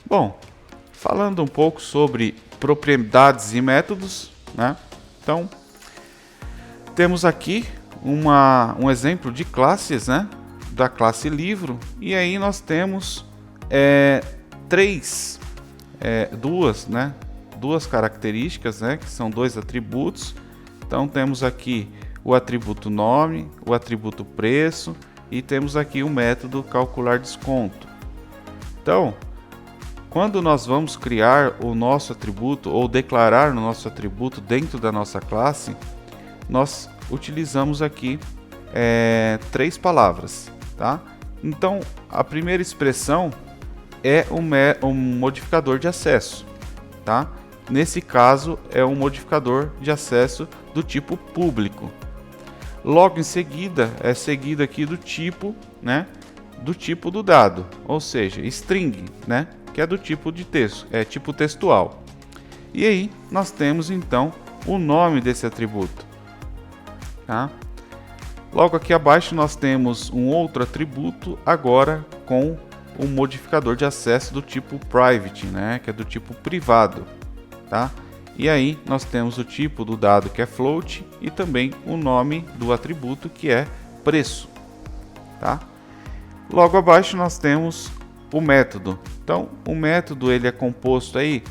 Bom, falando um pouco sobre propriedades e métodos, né? Então, temos aqui um exemplo de classes, né? Da classe livro, e aí nós temos duas características, né? Que são dois atributos. Então, temos aqui o atributo nome, o atributo preço, e temos aqui o método calcular desconto. Então, quando nós vamos criar o nosso atributo ou declarar o nosso atributo dentro da nossa classe, nós utilizamos aqui três palavras, tá? Então, a primeira expressão é um modificador de acesso, tá? Nesse caso, é um modificador de acesso do tipo público. Logo em seguida, é seguido aqui do tipo, né? Do tipo do dado, ou seja, string, né? Que é do tipo de texto, é tipo textual. E aí nós temos então o nome desse atributo, tá? Logo aqui abaixo nós temos um outro atributo agora com um modificador de acesso do tipo private, né? Que é do tipo privado, tá? E aí nós temos o tipo do dado que é float e também o nome do atributo que é preço, tá? Logo abaixo nós temos o método. Então, o método ele é composto aí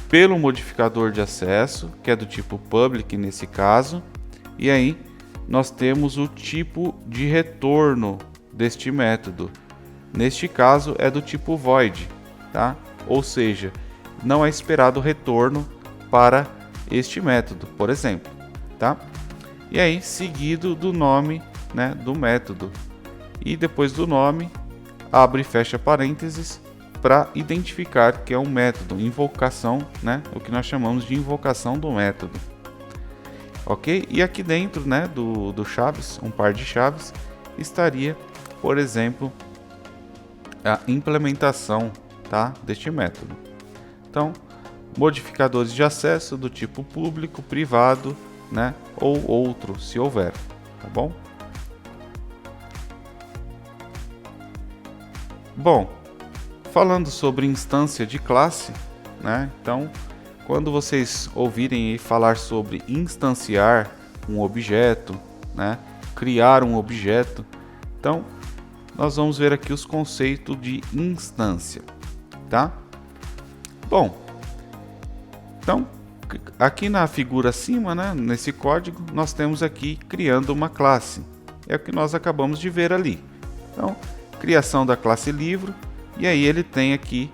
pelo modificador de acesso, que é do tipo public nesse caso, e aí nós temos o tipo de retorno deste método. Neste caso é do tipo void, tá? Ou seja, não é esperado retorno para este método, por exemplo, tá? E aí seguido do nome, né, do método. E depois do nome, abre e fecha parênteses para identificar que é um método, invocação, né? O que nós chamamos de invocação do método. Ok? E aqui dentro, né, do chaves, um par de chaves, estaria, por exemplo, a implementação, tá, deste método. Então, modificadores de acesso do tipo público, privado, né, ou outro, se houver, tá bom? Bom, falando sobre instância de classe, né? Então, quando vocês ouvirem falar sobre instanciar um objeto, né? Criar um objeto, então nós vamos ver aqui os conceitos de instância, tá? Bom, então aqui na figura acima, né? Nesse código, nós temos aqui criando uma classe. É o que nós acabamos de ver ali. Então, criação da classe livro, e aí ele tem aqui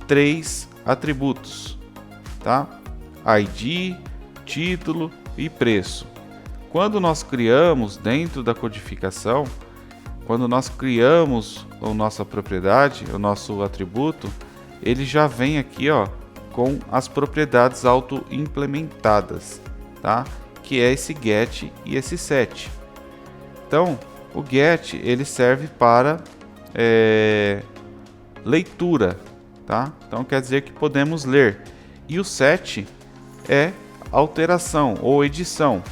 três atributos, tá? ID, título e preço. Quando nós criamos dentro da codificação, quando nós criamos a nossa propriedade, o nosso atributo, ele já vem aqui, ó, com as propriedades auto-implementadas, tá? Que é esse get e esse set. Então, o get ele serve para leitura, tá? Então quer dizer que podemos ler. E o set é alteração ou edição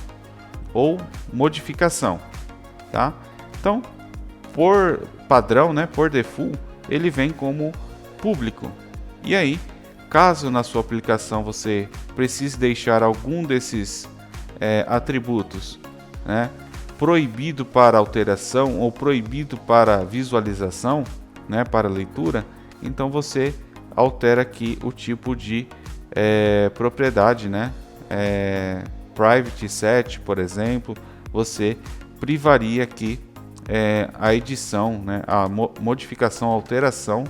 ou modificação, tá? Então, por padrão, né, por default, ele vem como público. E aí, caso na sua aplicação você precise deixar algum desses atributos, né, proibido para alteração ou proibido para visualização, né, para leitura, então você altera aqui o tipo de propriedade, né, private set, por exemplo, você privaria aqui a edição, né, a modificação, alteração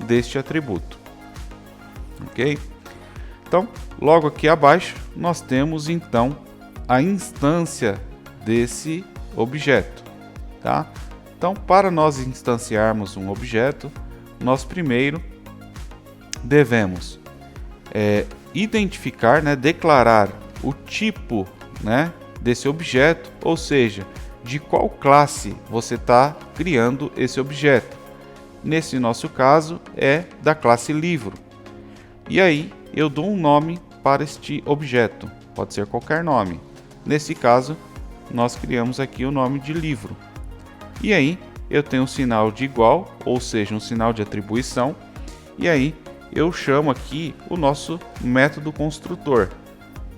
deste atributo, ok? Então, logo aqui abaixo nós temos então a instância desse objeto, tá? Então, para nós instanciarmos um objeto, nós primeiro devemos identificar, né, declarar o tipo, né, desse objeto, ou seja, de qual classe você está criando esse objeto. Nesse nosso caso é da classe livro. E aí eu dou um nome para este objeto, pode ser qualquer nome. Nesse caso, nós criamos aqui o nome de livro. E aí eu tenho um sinal de igual, ou seja, um sinal de atribuição, e aí eu chamo aqui o nosso método construtor,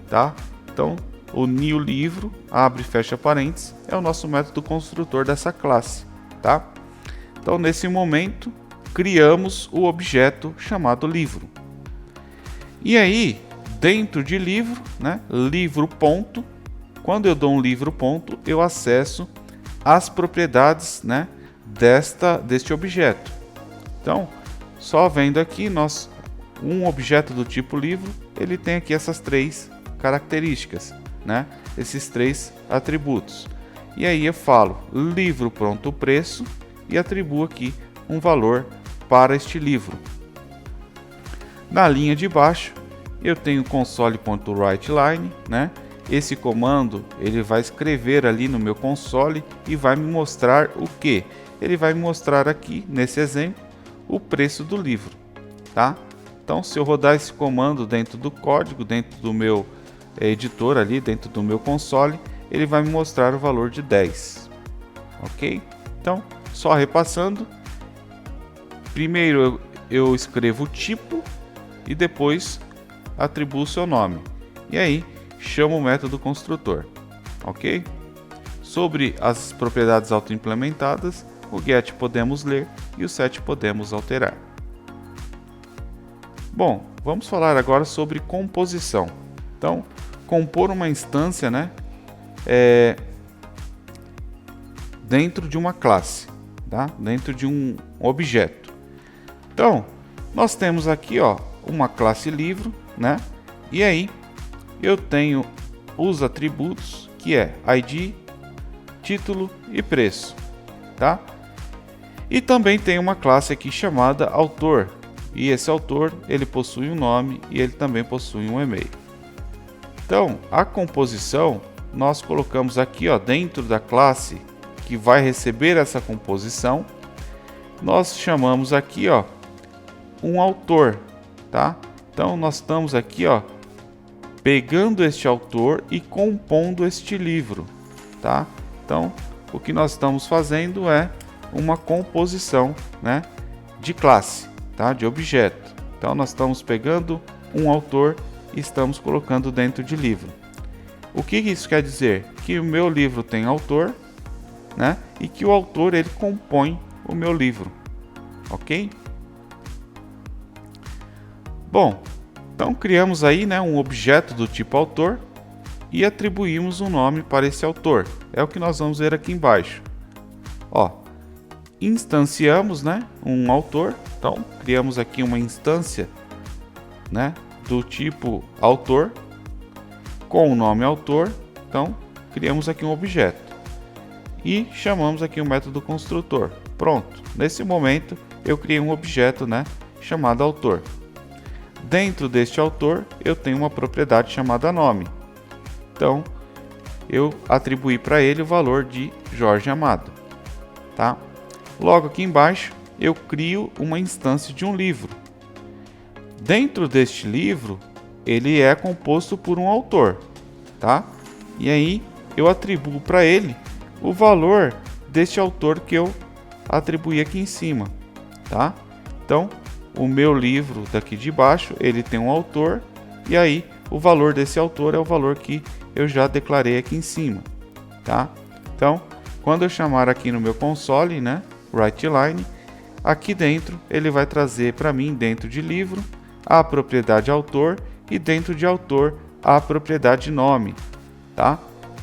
tá? Então, o new livro, abre e fecha parênteses, é o nosso método construtor dessa classe, tá? Então, nesse momento, criamos o objeto chamado livro. E aí, dentro de livro, né, livro ponto, quando eu dou um livro ponto, eu acesso as propriedades, né, deste objeto. Então, só vendo aqui, um objeto do tipo livro, ele tem aqui essas três características, né? Esses três atributos. E aí eu falo livro ponto preço e atribuo aqui um valor para este livro. Na linha de baixo eu tenho console.writeLine, né? Esse comando ele vai escrever ali no meu console e vai me mostrar o que? Ele vai me mostrar aqui nesse exemplo o preço do livro, tá? Então, se eu rodar esse comando dentro do código, dentro do meu editor ali, dentro do meu console, ele vai me mostrar o valor de 10, ok? Então, só repassando, primeiro eu escrevo o tipo e depois atribuo o seu nome, e aí chamo o método construtor, ok? Sobre as propriedades autoimplementadas, o get podemos ler e o set podemos alterar. Bom, vamos falar agora sobre composição. Então, compor uma instância, né, dentro de uma classe, tá? Dentro de um objeto. Então, nós temos aqui, ó, uma classe livro, né? E aí eu tenho os atributos que é ID, título e preço, tá? E também tem uma classe aqui chamada autor, e esse autor ele possui um nome e ele também possui um e-mail. Então, a composição nós colocamos aqui, ó, dentro da classe que vai receber essa composição, nós chamamos aqui, ó, um autor, tá? Então nós estamos aqui, ó, pegando este autor e compondo este livro, tá? Então, o que nós estamos fazendo é uma composição, né, de classe, tá? De objeto. Então, nós estamos pegando um autor e estamos colocando dentro de livro. O que isso quer dizer? Que o meu livro tem autor, né? E que o autor ele compõe o meu livro, ok? Bom, então criamos aí, né, um objeto do tipo autor e atribuímos um nome para esse autor. É o que nós vamos ver aqui embaixo. Ó, instanciamos, né, um autor. Então criamos aqui uma instância, né, do tipo autor com o nome autor. Então criamos aqui um objeto e chamamos aqui o método construtor. Pronto. Nesse momento eu criei um objeto, né, chamado autor. Dentro deste autor eu tenho uma propriedade chamada nome. Então eu atribuí para ele o valor de Jorge Amado, tá? Logo aqui embaixo eu crio uma instância de um livro. Dentro deste livro ele é composto por um autor, tá? E aí eu atribuo para ele o valor deste autor que eu atribuí aqui em cima, tá? Então o meu livro daqui de baixo ele tem um autor e aí o valor desse autor é o valor que eu já declarei aqui em cima, tá? Então quando eu chamar aqui no meu console, né, writeLine, aqui dentro ele vai trazer para mim, dentro de livro, a propriedade autor e dentro de autor a propriedade nome, tá?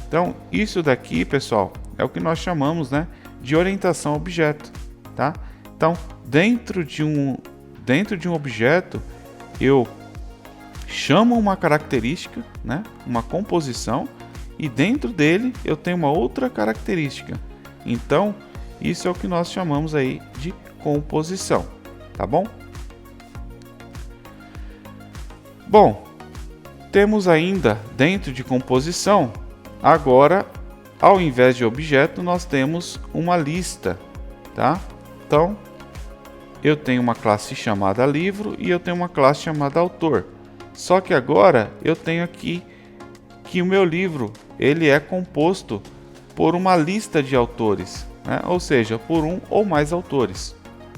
Então isso daqui, pessoal, é o que nós chamamos, né, de orientação a objeto, tá? Então dentro de um objeto eu chamo uma característica, né, uma composição, e dentro dele eu tenho uma outra característica. Então isso é o que nós chamamos aí de composição, tá bom? Bom, temos ainda dentro de composição, agora ao invés de objeto nós temos uma lista, tá? Então eu tenho uma classe chamada livro e eu tenho uma classe chamada autor. Só que agora eu tenho aqui que o meu livro ele é composto por uma lista de autores, né? Ou seja, por um ou mais autores,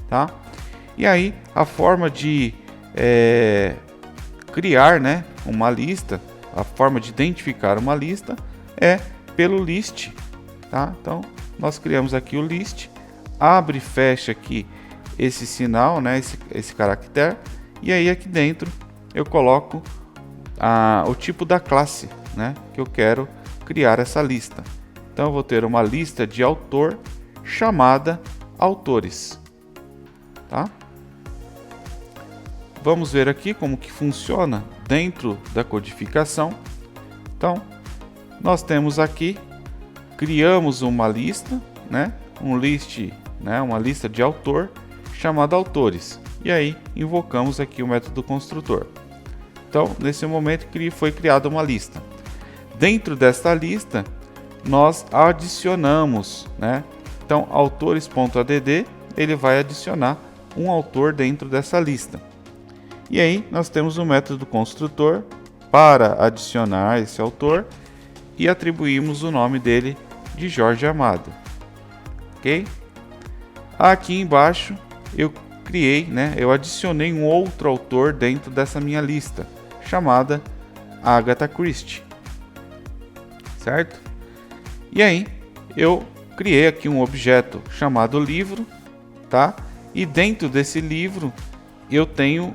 tá? E aí a forma de criar, né, uma lista, a forma de identificar uma lista é pelo list, tá? Então nós criamos aqui o list, abre e fecha aqui esse sinal, né, esse caractere, e aí aqui dentro eu coloco o tipo da classe, né, que eu quero criar essa lista. Então eu vou ter uma lista de autor chamada autores, tá? Vamos ver aqui como que funciona dentro da codificação. Então nós temos aqui, criamos uma lista, né, uma lista de autor chamada autores, e aí invocamos aqui o método construtor. Então nesse momento foi criada uma lista. Dentro desta lista nós adicionamos, né? Então autores.add ele vai adicionar um autor dentro dessa lista. E aí nós temos o método construtor para adicionar esse autor e atribuímos o nome dele de Jorge Amado. Ok? Aqui embaixo eu criei, né? Eu adicionei um outro autor dentro dessa minha lista chamada Agatha Christie, certo? E aí eu criei aqui um objeto chamado livro, tá? E dentro desse livro eu tenho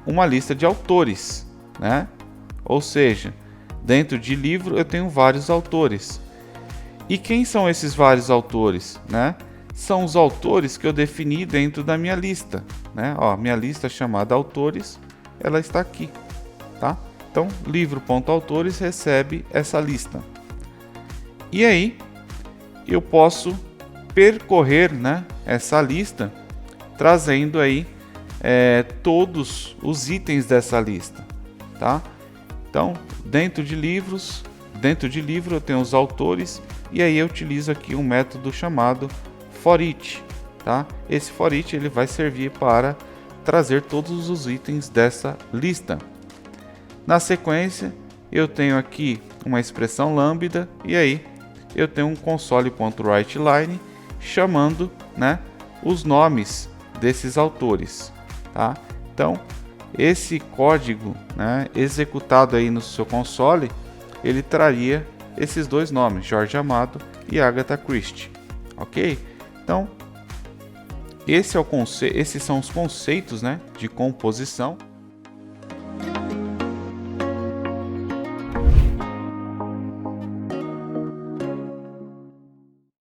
uma lista de autores, né? Ou seja, dentro de livro eu tenho vários autores. E quem são esses vários autores, né? São os autores que eu defini dentro da minha lista, né? Ó, minha lista chamada autores, ela está aqui, tá? Então, livro.autores recebe essa lista. E aí, eu posso percorrer, né, essa lista, trazendo aí todos os itens dessa lista, tá? Então, dentro de livro eu tenho os autores, e aí eu utilizo aqui um método chamado forEach, tá? Esse forEach ele vai servir para trazer todos os itens dessa lista. Na sequência, eu tenho aqui uma expressão lambda, e aí eu tenho um console.writeLine chamando, né, os nomes desses autores, tá? Então, esse código, né, executado aí no seu console, ele traria esses dois nomes, Jorge Amado e Agatha Christie, ok? Então, esses são os conceitos, né, de composição.